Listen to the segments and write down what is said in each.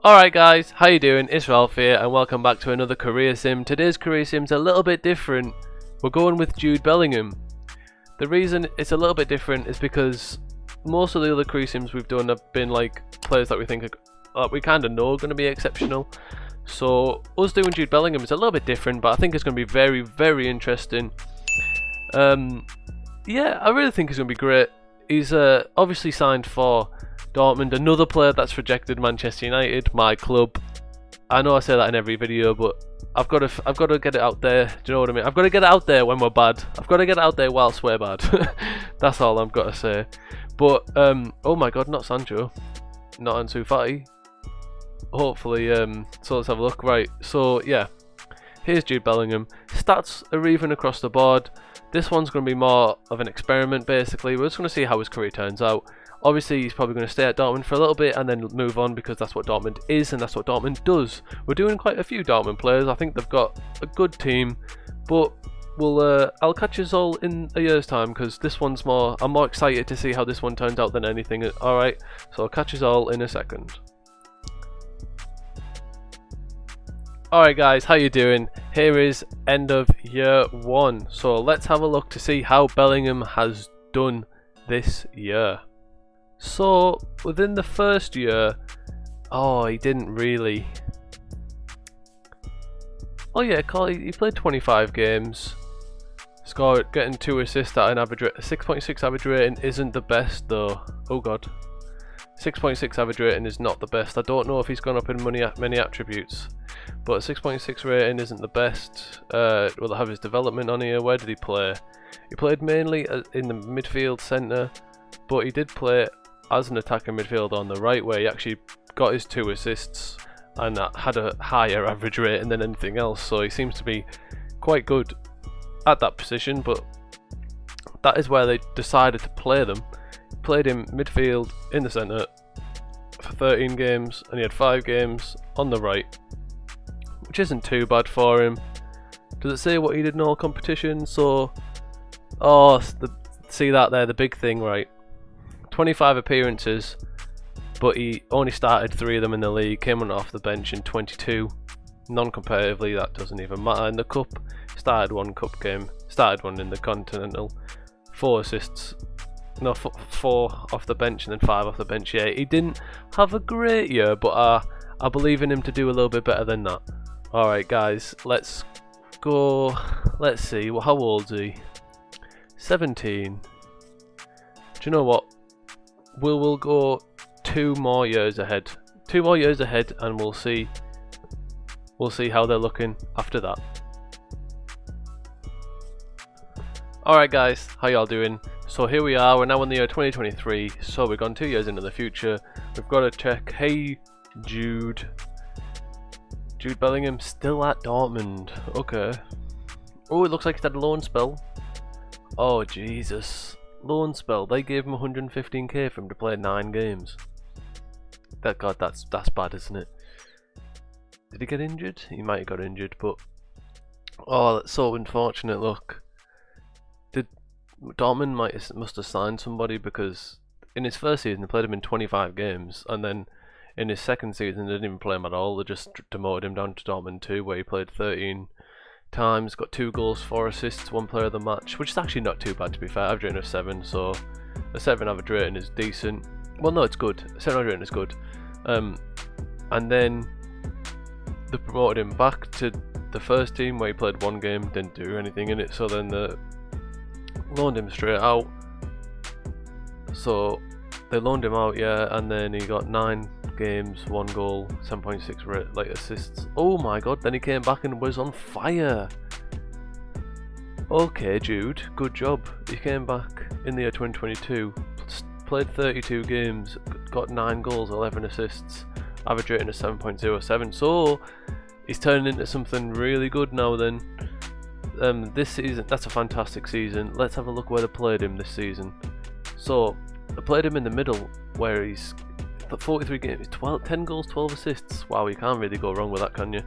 Alright guys, how you doing? It's Ralph here and welcome back to another career sim. Today's career sim's a little bit different. We're going with Jude Bellingham. The reason it's a little bit different is because most of the other career sims we've done have been like players that we think we kind of know are going to be exceptional. So us doing Jude Bellingham is a little bit different, but I think it's going to be very, very interesting. Yeah, I really think he's going to be great. He's obviously signed for Dortmund, another player that's rejected Manchester United, my club. I know I say that in every video, but I've got to get it out there. Do you know what I mean? I've got to get it out there when we're bad. I've got to get it out there whilst we're bad. That's all I've got to say. But oh my God, not Sancho, not Ansu Fati. Hopefully, so let's have a look. Right, so yeah, here's Jude Bellingham. Stats are even across the board. This one's going to be more of an experiment, basically. We're just going to see how his career turns out. Obviously, he's probably going to stay at Dortmund for a little bit and then move on because that's what Dortmund is and that's what Dortmund does. We're doing quite a few Dortmund players. I think they've got a good team, but I'll catch us all in a year's time because this one's more. I'm more excited to see how this one turns out than anything. All right, so I'll catch us all in a second. Alright guys, how you doing? Here is end of year 1. So let's have a look to see how Bellingham has done this year. So within the first year, he didn't really. Oh yeah, he played 25 games. Scored, getting 2 assists at an average 6.6 average rating isn't the best though. Oh god. 6.6 average rating is not the best. I don't know if he's gone up in many attributes, but 6.6 rating isn't the best. Will I have his development on here? Where did he play? He played mainly in the midfield centre, but he did play as an attacking midfielder on the right, where he actually got his 2 assists and had a higher average rating than anything else. So he seems to be quite good at that position, but that is where they decided to play them. Played him midfield in the centre for 13 games and he had 5 games on the right, which isn't too bad for him. Does it say what he did in all competitions? So see that there, the big thing, right? 25 appearances, but he only started 3 of them in the league, came on off the bench in 22 non-competitively. That doesn't even matter. In the cup, started 1 cup game, started 1 in the continental, 4 assists. No, 4 off the bench and then 5 off the bench. Yeah, he didn't have a great year, but I believe in him to do a little bit better than that. Alright guys, let's go. Let's see, well, how old is he? 17. Do you know what? We'll go 2 more years ahead. 2 more years ahead and we'll see how they're looking after that. Alright guys, how y'all doing? So here we are, we're now in the year 2023, so we've gone 2 years into the future. We've got to check, hey Jude Bellingham still at Dortmund, okay. Oh, it looks like he's had a loan spell. Oh Jesus, loan spell, they gave him 115k for him to play 9 games. God, that's bad, isn't it? Did he get injured? He might have got injured, but oh, that's so unfortunate. Look, Dortmund must have signed somebody, because in his first season they played him in 25 games, and then in his second season they didn't even play him at all. They just demoted him down to Dortmund 2, where he played 13 times, got 2 goals, 4 assists, 1 player of the match, which is actually not too bad to be fair. Average rating of 7, so a 7 average rating is decent. Well, no, it's good. A 7 average rating is good. And then they promoted him back to the first team, where he played 1 game, didn't do anything in it, so then they loaned him straight out. So they loaned him out, yeah, and then he got 9 games, 1 goal, 7.6 rate, like assists. Oh my god, then he came back and was on fire. Okay Jude, good job. He came back in the year 2022, played 32 games, got 9 goals, 11 assists, average rating of 7.07, so he's turning into something really good now then. This season, that's a fantastic season. Let's have a look where they played him this season. So they played him in the middle, where he's 43 games, 10 goals, 12 assists. Wow, you can't really go wrong with that, can you?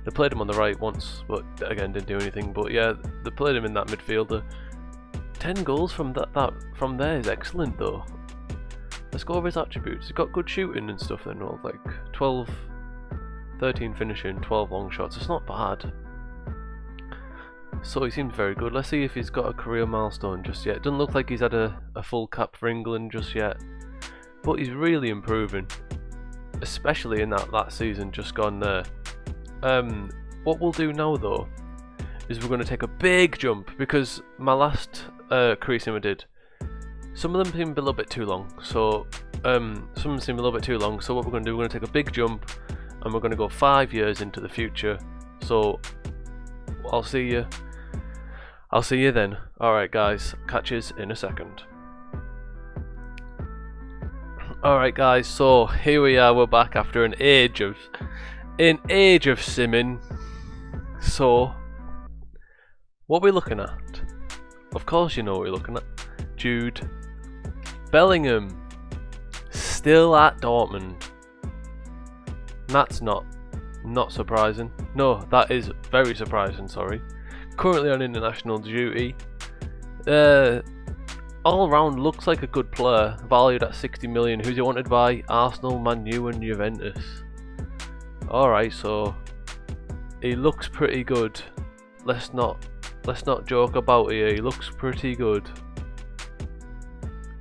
They played him on the right once, but again didn't do anything. But yeah, they played him in that midfielder. 10 goals from from there is excellent though. Let's go over his attributes. He's got good shooting and stuff then, well, like 12, 13 finishing, 12 long shots. It's not bad. So he seems very good. Let's see if he's got a career milestone just yet. It doesn't look like he's had a full cap for England just yet. But he's really improving. Especially in that season just gone there. What we'll do now though, is we're going to take a big jump. Because my last career sim I did, some of them seem a little bit too long. So some of them seem a little bit too long. So what we're going to do, we're going to take a big jump. And we're going to go 5 years into the future. So I'll see you then. Alright guys, catch us in a second. Alright guys, so here we are, we're back after an age of simming. So what we're looking at, of course you know what we're looking at. Jude Bellingham still at Dortmund. That's not surprising. No, that is very surprising, sorry. Currently on international duty. All round looks like a good player, valued at 60 million. Who's he wanted by? Arsenal, Man U and Juventus. Alright, so he looks pretty good. Let's not joke about here. He looks pretty good.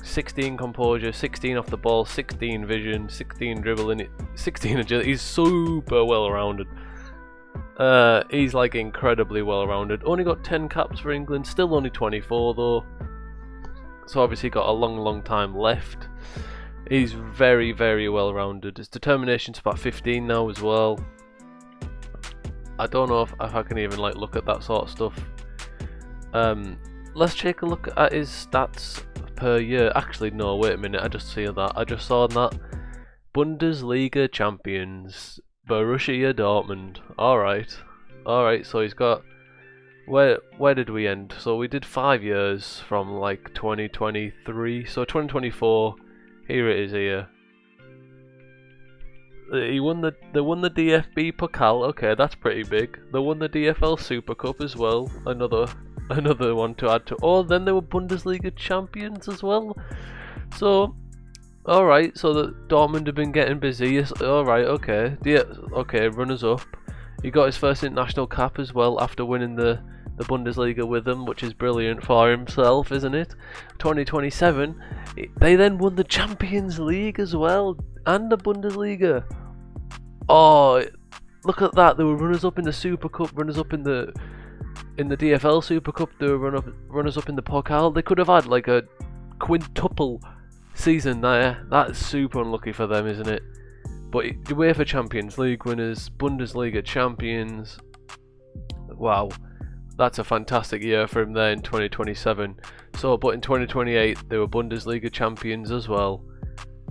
16 composure, 16 off the ball, 16 vision, 16 dribbling, 16 agility. He's super well rounded. He's like incredibly well rounded. Only got 10 caps for England, still only 24 though. So obviously got a long time left. He's very well rounded. His determination's about 15 now as well. I don't know if I can even like look at that sort of stuff. Let's take a look at his stats per year. Actually no, wait a minute, I just saw that. Bundesliga champions, Borussia Dortmund. Alright, so he's got, where did we end? So we did 5 years from like 2023, so 2024, here it is here. They won the DFB Pokal, okay, that's pretty big. They won the DFL Super Cup as well, another one to add to. Oh, then they were Bundesliga champions as well. So alright, so the Dortmund have been getting busy. Yes, alright, okay. Yeah, okay, runners up. He got his first international cap as well after winning the Bundesliga with them, which is brilliant for himself, isn't it? 2027, they then won the Champions League as well, and the Bundesliga. Oh, look at that, they were runners up in the Super Cup, runners up in the DFL Super Cup, they were runners up in the Pokal. They could have had like a quintuple season there. That's super unlucky for them, isn't it? But UEFA Champions League winners, Bundesliga champions. Wow, that's a fantastic year for him there in 2027. So, but in 2028 they were Bundesliga champions as well.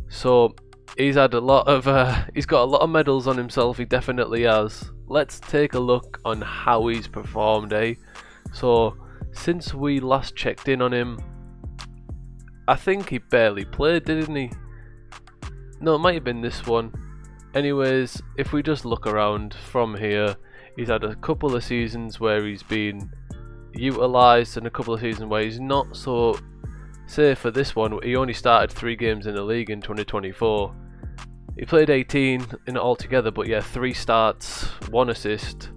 So he's had he's got a lot of medals on himself. He definitely has. Let's take a look on how he's performed, eh? So since we last checked in on him, I think he barely played, didn't he? No, it might have been this one. Anyways, if we just look around from here, he's had a couple of seasons where he's been utilised and a couple of seasons where he's not. So, say for this one, he only started 3 games in the league in 2024. He played 18 in it altogether, but yeah, 3 starts, 1 assist.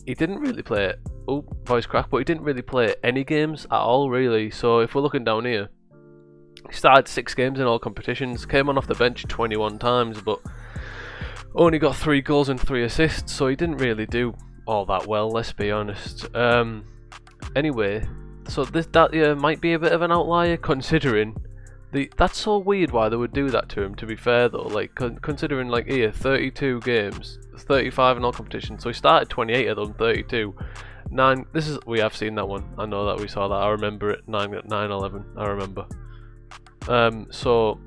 He didn't really play, oh, voice crack, but he didn't really play any games at all, really. So if we're looking down here, he started 6 games in all competitions, came on off the bench 21 times, but only got 3 goals and 3 assists, so he didn't really do all that well, let's be honest. Anyway, so that might be a bit of an outlier, considering that's so weird why they would do that to him, to be fair though, like considering like here, 32 games, 35 in all competitions, so he started 28 of them, 32. 9, we have seen that one, I know that we saw that, I remember it, 9-11, I remember. So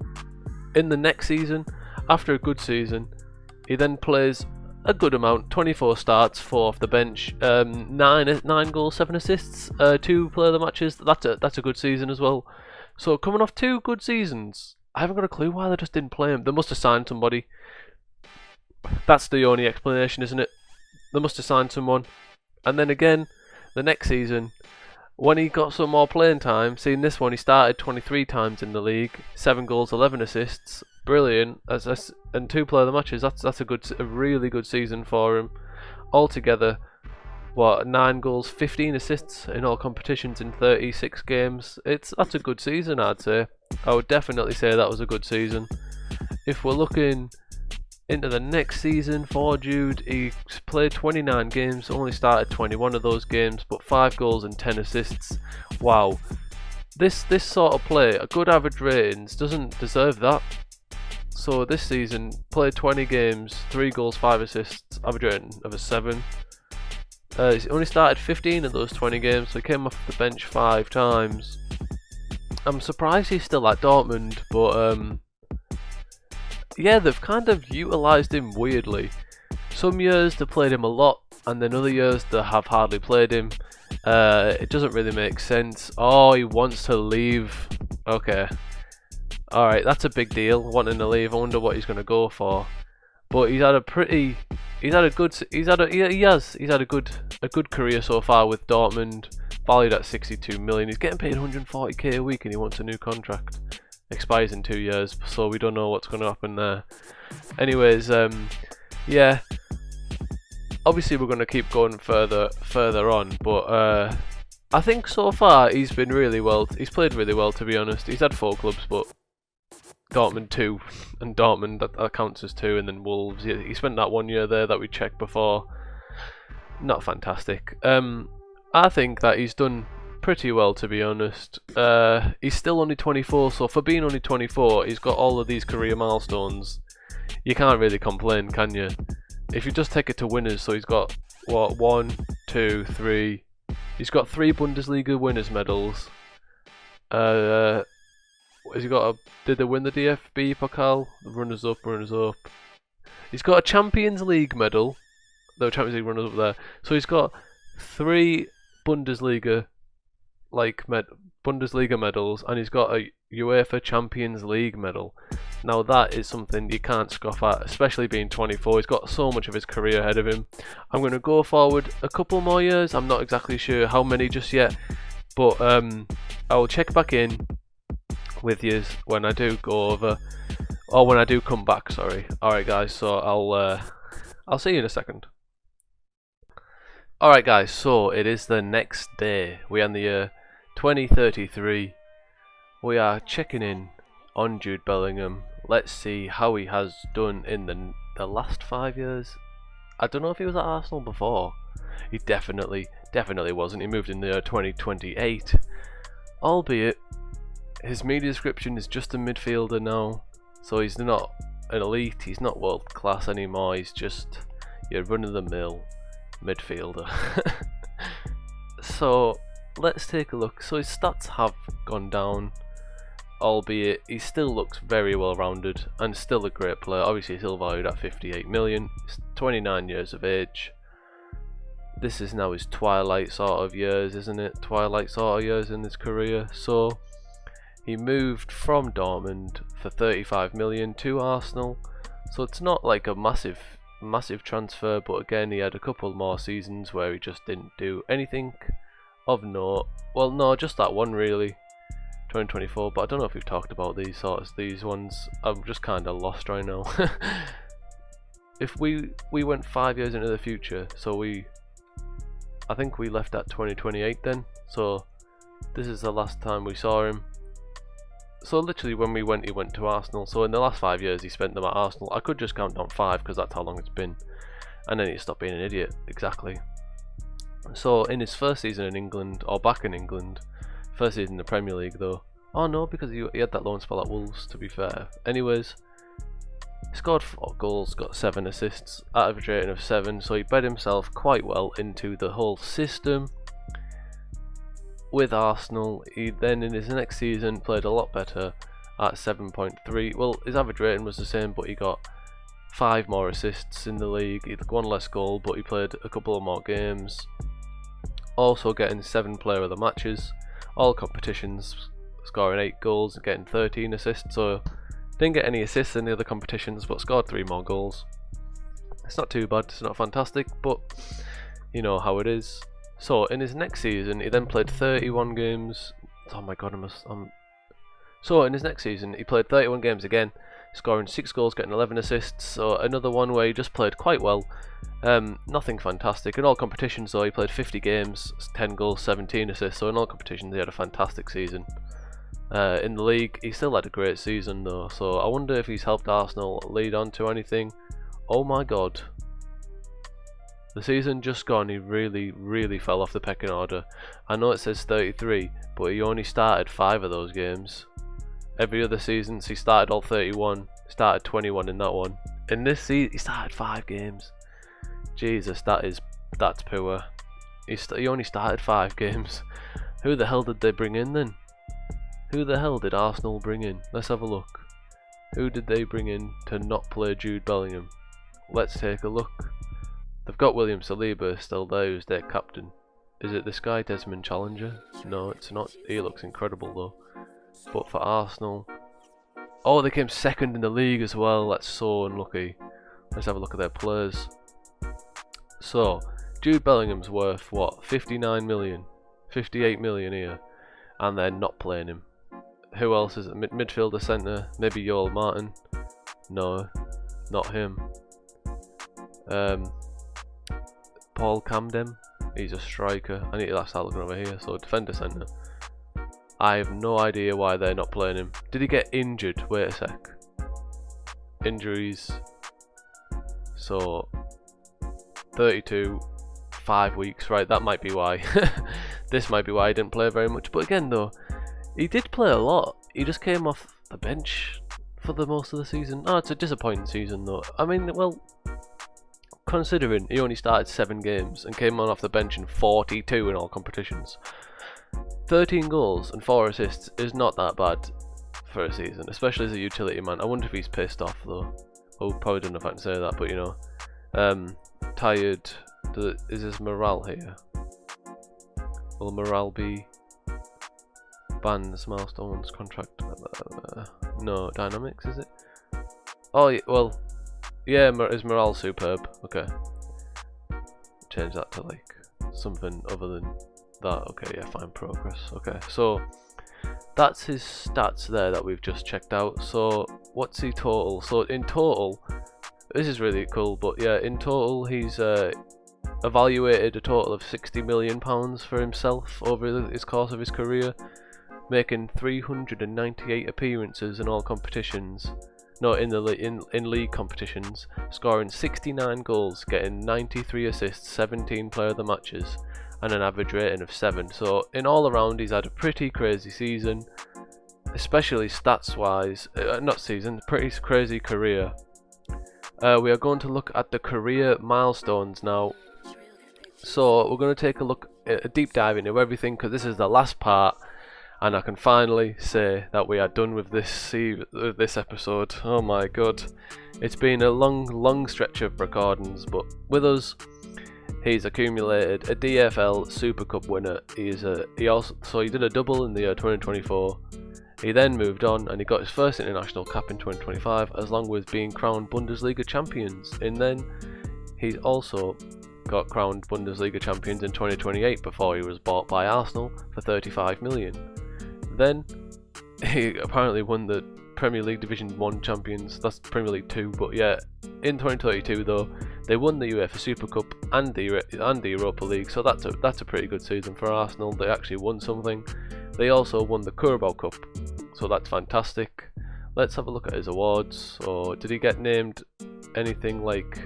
in the next season, after a good season, he then plays a good amount, 24 starts, 4 off the bench, 9 goals, 7 assists, 2 player of the matches. That's a good season as well. So coming off 2 good seasons, I haven't got a clue why they just didn't play him. They must have signed somebody. That's the only explanation, isn't it? They must have signed someone. And then again, the next season, when he got some more playing time, seeing this one, he started 23 times in the league, 7 goals, 11 assists, brilliant. And 2 player of the matches. That's a really good season for him. Altogether, 9 goals, 15 assists in all competitions in 36 games. That's a good season, I'd say. I would definitely say that was a good season. If we're looking into the next season for Jude, he played 29 games, only started 21 of those games, but 5 goals and 10 assists. Wow, this sort of play, a good average ratings, doesn't deserve that. So this season, played 20 games, 3 goals, 5 assists, average rating of a 7. He only started 15 of those 20 games, so he came off the bench 5 times. I'm surprised he's still at Dortmund, but yeah, they've kind of utilised him weirdly. Some years they played him a lot, and then other years they have hardly played him. It doesn't really make sense. Oh, he wants to leave. Okay. Alright, that's a big deal, wanting to leave. I wonder what he's going to go for. But he's had a good career so far with Dortmund, valued at 62 million. He's getting paid 140k a week and he wants a new contract. Expires in 2 years, so we don't know what's going to happen there. Anyways, yeah, obviously we're going to keep going further on, but I think so far he's been really well. He's played really well, to be honest. He's had 4 clubs, but Dortmund 2, and Dortmund that counts as 2, and then Wolves. He spent that 1 year there that we checked before. Not fantastic. I think that he's done pretty well, to be honest. He's still only 24, so for being only 24, he's got all of these career milestones. You can't really complain, can you? If you just take it to winners, so he's got what, 1, 2, 3. He's got 3 Bundesliga winners medals. Has he got did they win the DFB Pokal? Runners up. He's got a Champions League medal. The Champions League runners up there. So he's got 3 Bundesliga medals, and he's got a UEFA Champions League medal. Now that is something you can't scoff at, especially being 24. He's got so much of his career ahead of him. I'm going to go forward a couple more years. I'm not exactly sure how many just yet, but I will check back in with you when I do go over, or when I do come back. Sorry. All right, guys. So I'll see you in a second. All right, guys. So it is the next day. We are in the year 2033. We are checking in on Jude Bellingham. Let's see how he has done in the last 5 years. I don't know if he was at Arsenal before. He definitely wasn't. He moved in the year 2028. Albeit, his media description is just a midfielder now. So he's not an elite, he's not world class anymore. He's just your run-of-the-mill midfielder. So let's take a look. So his stats have gone down, albeit he still looks very well rounded and still a great player. Obviously he's still valued at 58 million. He's 29 years of age. This is now his twilight sort of years, isn't it? Twilight sort of years in his career. So he moved from Dortmund for 35 million to Arsenal. So it's not like a massive transfer, but again he had a couple more seasons where he just didn't do anything of note. Well, no, just that one really, 2024. But I don't know if we've talked about these ones. I'm just kind of lost right now. If we went 5 years into the future, so I think we left at 2028 then. So this is the last time we saw him. So literally when we went, he went to Arsenal. So in the last 5 years he spent them at Arsenal. I could just count down 5 because that's how long it's been. And then he stopped being an idiot. Exactly. So in his first season in England, or back in England, first season in the Premier League though. Oh no, because he had that loan spell at Wolves, to be fair. Anyways, he scored 4 goals, got 7 assists, average rating of 7. So he bed himself quite well into the whole system. With Arsenal, he then in his next season played a lot better at 7.3. Well, his average rating was the same, but he got 5 more assists in the league. He had 1 less goal, but he played a couple of more games. Also getting 7 player of the matches, all competitions, scoring 8 goals and getting 13 assists. So didn't get any assists in the other competitions, but scored 3 more goals. It's not too bad, it's not fantastic, but you know how it is. So in his next season, he then played 31 games. Oh my god, So in his next season, he played 31 games again, scoring 6 goals, getting 11 assists. So another one where he just played quite well. Nothing fantastic. In all competitions though, he played 50 games, 10 goals, 17 assists. So in all competitions, he had a fantastic season. In the league, he still had a great season though. So I wonder if he's helped Arsenal lead on to anything. Oh my god. The season just gone, he really fell off the pecking order. I know it says 33, but he only started 5 of those games. Every other season, he started all 31, started 21 in that one. In this season, he started 5 games. Jesus, that's poor. He only started 5 games. Who the hell did they bring in then? Who the hell did Arsenal bring in? Let's have a look. Who did they bring in to not play Jude Bellingham? Let's take a look. They've got William Saliba still there, who's their captain. Is it this guy, Desmond Challenger? No, it's not. He looks incredible though. But for Arsenal... Oh, they came second in the league as well. That's so unlucky. Let's have a look at their players. So, Jude Bellingham's worth, what, 59 million? 58 million here. And they're not playing him. Who else is it? Midfielder, centre? Maybe Joel Martin? No, not him. Paul Camden, he's a striker. I need to start looking over here. So defender centre. I have no idea why they're not playing him. Did he get injured? Wait a sec. Injuries. So 32, 5 weeks. Right, that might be why. This might be why he didn't play very much. But again though, he did play a lot. He just came off the bench for the most of the season. Oh, it's a disappointing season though. I mean, well, considering he only started 7 games and came on off the bench in 42 in all competitions. 13 goals and 4 assists is not that bad for a season, especially as a utility man. I wonder if he's pissed off though. Oh, probably don't know if I can say that, but you know. Tired. Is his morale here? Will morale be banned? Milestones contract? No, dynamics is it? Oh, yeah, well, yeah, his morale superb. Okay, change that to like something other than that. Okay, yeah, fine, progress. Okay, so that's his stats there that we've just checked out. So what's he total? So in total, this is really cool, but yeah, in total he's evaluated a total of £60 million for himself over his course of his career, making 398 appearances in all competitions. No, in league competitions, scoring 69 goals, getting 93 assists, 17 player of the matches, and an average rating of 7. So in all around, he's had a pretty crazy season, especially stats wise. Not season, pretty crazy career. We are going to look at the career milestones now. So we're going to take a deep dive into everything, because this is the last part, and I can finally say that we are done with this episode. Oh my god, it's been a long stretch of recordings, but with us, he's accumulated a DFL Super Cup winner. He did a double in the year 2024. He then moved on and he got his first international cap in 2025, as long with being crowned Bundesliga champions. And then he's also got crowned Bundesliga champions in 2028 before he was bought by Arsenal for 35 million. Then he apparently won the Premier League Division 1 champions. That's Premier League 2, but yeah, in 2032 though, they won the UEFA Super Cup and the Europa League, so that's a pretty good season for Arsenal. They actually won something. They also won the Carabao Cup, so that's fantastic. Let's have a look at his awards. Or did he get named anything like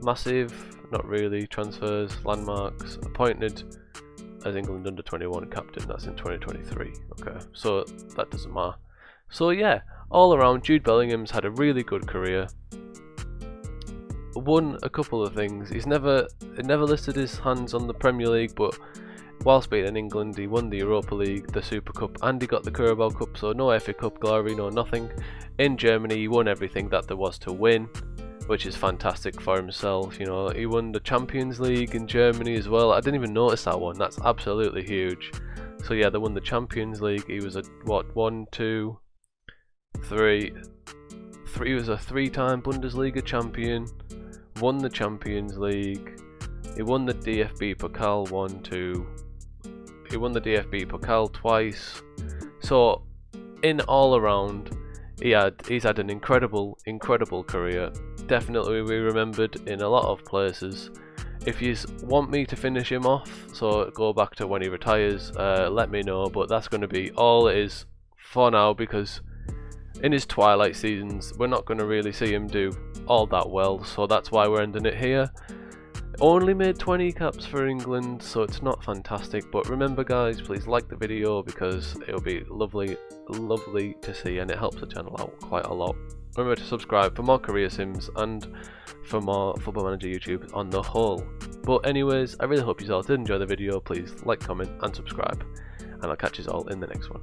massive? Not really. Transfers, landmarks, appointed as England under-21 captain. That's in 2023. Okay, so that doesn't matter. So yeah, all around, Jude Bellingham's had a really good career. Won a couple of things. It never listed his hands on the Premier League, but whilst being in England, he won the Europa League, the Super Cup, and he got the Carabao Cup. So no FA Cup glory, no nothing. In Germany, he won everything that there was to win, which is fantastic for himself. You know, he won the Champions League in Germany as well. I didn't even notice that one. That's absolutely huge. So yeah, they won the Champions League. He was a he was a 3-time Bundesliga champion, won the Champions League, He won the DFB Pokal he won the DFB Pokal twice. So in all around, he's had an incredible career. Definitely will be remembered in a lot of places. If you want me to finish him off, so go back to when he retires, let me know, but that's going to be all it is for now, because in his twilight seasons we're not going to really see him do all that well, so that's why we're ending it here. Only made 20 caps for England, so it's not fantastic, but remember guys, please like the video because it'll be lovely to see, and it helps the channel out quite a lot. Remember to subscribe for more career sims and for more Football Manager YouTube on the whole. But anyways, I really hope you all did enjoy the video. Please like, comment and subscribe, and I'll catch you all in the next one.